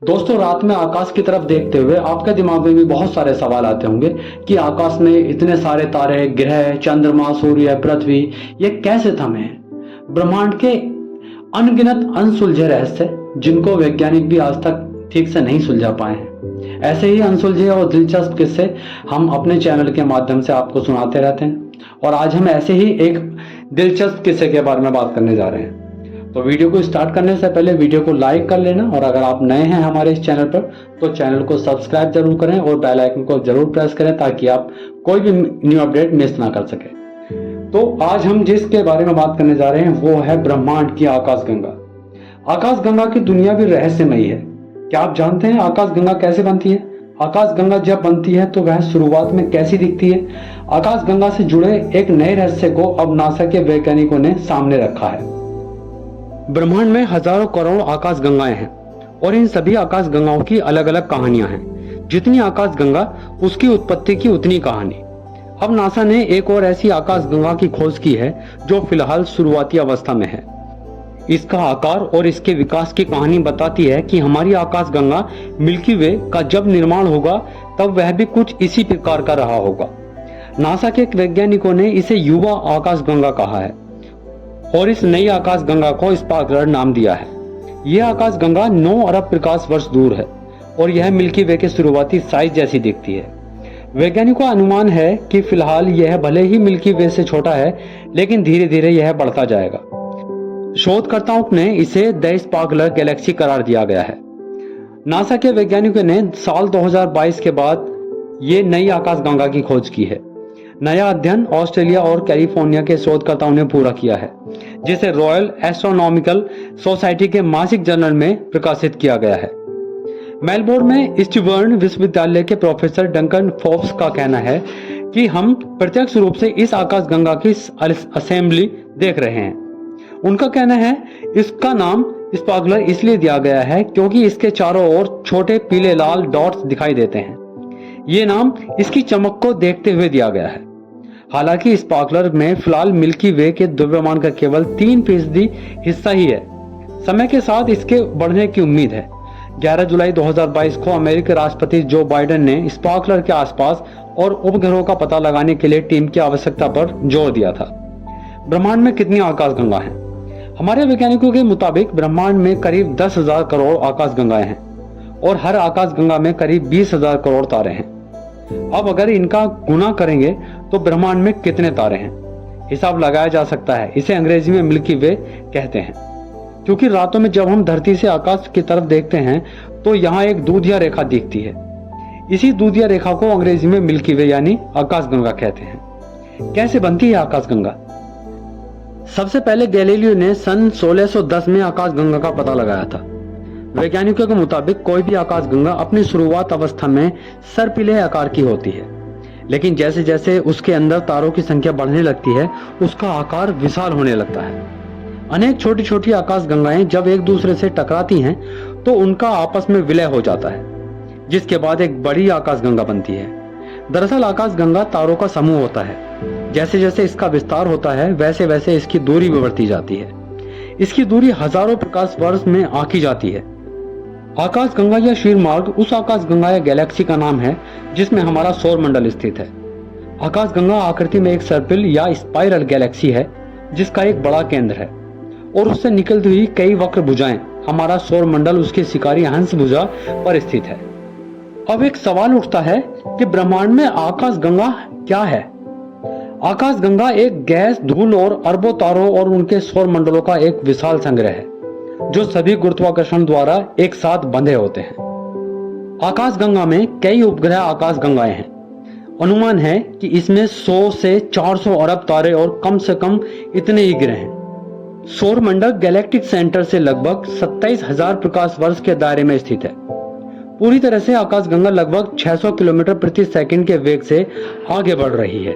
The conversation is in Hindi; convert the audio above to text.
दोस्तों, रात में आकाश की तरफ देखते हुए आपके दिमाग में भी बहुत सारे सवाल आते होंगे कि आकाश में इतने सारे तारे, ग्रह, चंद्रमा, सूर्य, पृथ्वी, ये कैसे थमे हैं। ब्रह्मांड के अनगिनत अनसुलझे रहस्य जिनको वैज्ञानिक भी आज तक ठीक से नहीं सुलझा पाए हैं। ऐसे ही अनसुलझे और दिलचस्प किस्से हम अपने चैनल के माध्यम से आपको सुनाते रहते हैं और आज हम ऐसे ही एक दिलचस्प किस्से के बारे में बात करने जा रहे हैं। तो वीडियो को स्टार्ट करने से पहले वीडियो को लाइक कर लेना और अगर आप नए हैं हमारे इस चैनल पर तो चैनल को सब्सक्राइब जरूर करें और बेल आइकन को जरूर प्रेस करें ताकि आप कोई भी न्यू अपडेट मिस ना कर सके। तो आज हम जिसके बारे में बात करने जा रहे हैं वो है ब्रह्मांड की आकाशगंगा। आकाशगंगा की दुनिया भी रहस्यमयी है। क्या आप जानते हैं आकाशगंगा कैसे बनती है? आकाशगंगा जब बनती है तो वह शुरुआत में कैसी दिखती है? आकाशगंगा से जुड़े एक नए रहस्य को अब नासा के वैज्ञानिकों ने सामने रखा है। ब्रह्मांड में हजारों करोड़ आकाशगंगाएं हैं और इन सभी आकाशगंगाओं की अलग अलग कहानियां हैं। जितनी आकाशगंगा उसकी उत्पत्ति की उतनी कहानी। अब नासा ने एक और ऐसी आकाशगंगा की खोज की है जो फिलहाल शुरुआती अवस्था में है। इसका आकार और इसके विकास की कहानी बताती है कि हमारी आकाशगंगा मिल्की वे का जब निर्माण होगा तब वह भी कुछ इसी प्रकार का रहा होगा। नासा के वैज्ञानिकों ने इसे युवा आकाशगंगा कहा है और इस नई आकाशगंगा को स्पार्कलर नाम दिया है। यह आकाशगंगा 9 अरब प्रकाश वर्ष दूर है और यह मिल्की वे के शुरुआती साइज जैसी दिखती है। वैज्ञानिकों का अनुमान है कि फिलहाल यह भले ही मिल्की वे से छोटा है लेकिन धीरे धीरे यह बढ़ता जाएगा। शोधकर्ताओं ने इसे द स्पार्कलर गैलेक्सी करार दिया गया है। नासा के वैज्ञानिकों ने साल 2022 के बाद ये नई आकाशगंगा की खोज की है। नया अध्ययन ऑस्ट्रेलिया और कैलिफोर्निया के शोधकर्ताओं ने पूरा किया है जिसे रॉयल एस्ट्रोनॉमिकल सोसाइटी के मासिक जर्नल में प्रकाशित किया गया है। मेलबोर्न में स्टीवर्न विश्वविद्यालय के प्रोफेसर डंकन फोर्ब्स का कहना है कि हम प्रत्यक्ष रूप से इस आकाशगंगा की असेंबली देख रहे हैं। उनका कहना है इसका नाम स्पार्कलर इसलिए दिया गया है क्योंकि इसके चारों ओर छोटे पीले लाल डॉट्स दिखाई देते हैं। ये नाम इसकी चमक को देखते हुए दिया गया है। हालांकि स्पार्कलर में फिलहाल मिल्की वे के द्रव्यमान का केवल 3% हिस्सा ही है। समय के साथ इसके बढ़ने की उम्मीद है। 11 जुलाई 2022 को अमेरिकी राष्ट्रपति जो बाइडेन ने स्पार्कलर के आसपास और उपग्रहों का पता लगाने के लिए टीम की आवश्यकता पर जोर दिया था। ब्रह्मांड में कितनी आकाशगंगा हैं? हमारे वैज्ञानिकों के मुताबिक ब्रह्मांड में करीब 10,000 करोड़ आकाशगंगाएं हैं और हर आकाशगंगा में करीब 20,000 करोड़ तारे हैं। अब अगर इनका गुना करेंगे तो ब्रह्मांड में कितने तारे हैं हिसाब लगाया जा सकता है। इसे अंग्रेजी में मिल्की वे कहते हैं क्योंकि रातों में जब हम धरती से आकाश की तरफ देखते हैं तो यहाँ एक दूधिया रेखा दिखती है। इसी दूधिया रेखा को अंग्रेजी में मिल्की वे यानी आकाशगंगा कहते हैं। कैसे बनती है आकाशगंगा? सबसे पहले गैलीलियो ने सन 1610 में आकाशगंगा का पता लगाया था। वैज्ञानिकों के मुताबिक कोई भी आकाशगंगा अपनी शुरुआत अवस्था में सर्पिले आकार की होती है, लेकिन जैसे जैसे उसके अंदर तारों की संख्या बढ़ने लगती है उसका आकार विशाल होने लगता है। अनेक छोटी छोटी आकाशगंगाएं जब एक दूसरे से टकराती हैं तो उनका आपस में विलय हो जाता है जिसके बाद एक बड़ी आकाशगंगा बनती है। दरअसल आकाशगंगा तारों का समूह होता है। जैसे जैसे इसका विस्तार होता है वैसे वैसे इसकी दूरी भी बढ़ती जाती है। इसकी दूरी हजारों प्रकाश वर्ष में आंकी जाती है। आकाशगंगा या क्षीरमार्ग उस आकाशगंगा या गैलेक्सी का नाम है जिसमें हमारा सौर मंडल स्थित है। आकाशगंगा आकृति में एक सर्पिल या स्पाइरल गैलेक्सी है जिसका एक बड़ा केंद्र है और उससे निकलती हुई कई वक्र भुजाएं। हमारा सौर मंडल उसके शिकारी हंस भुजा पर स्थित है। अब एक सवाल उठता है कि ब्रह्मांड में आकाशगंगा क्या है? आकाशगंगा एक गैस, धूल और अरबों तारों और उनके सौर मंडलों का एक विशाल संग्रह है जो सभी गुरुत्वाकर्षण द्वारा एक साथ बंधे होते हैं। आकाशगंगा में कई उपग्रह आकाशगंगाएं हैं। अनुमान है कि इसमें 100 से 400 अरब तारे और कम से कम इतने ही ग्रह हैं। सौर मंडल गैलेक्टिक सेंटर से लगभग 27,000 प्रकाश वर्ष के दायरे में स्थित है। पूरी तरह से आकाशगंगा लगभग 600 किलोमीटर प्रति सेकंड के वेग से आगे बढ़ रही है।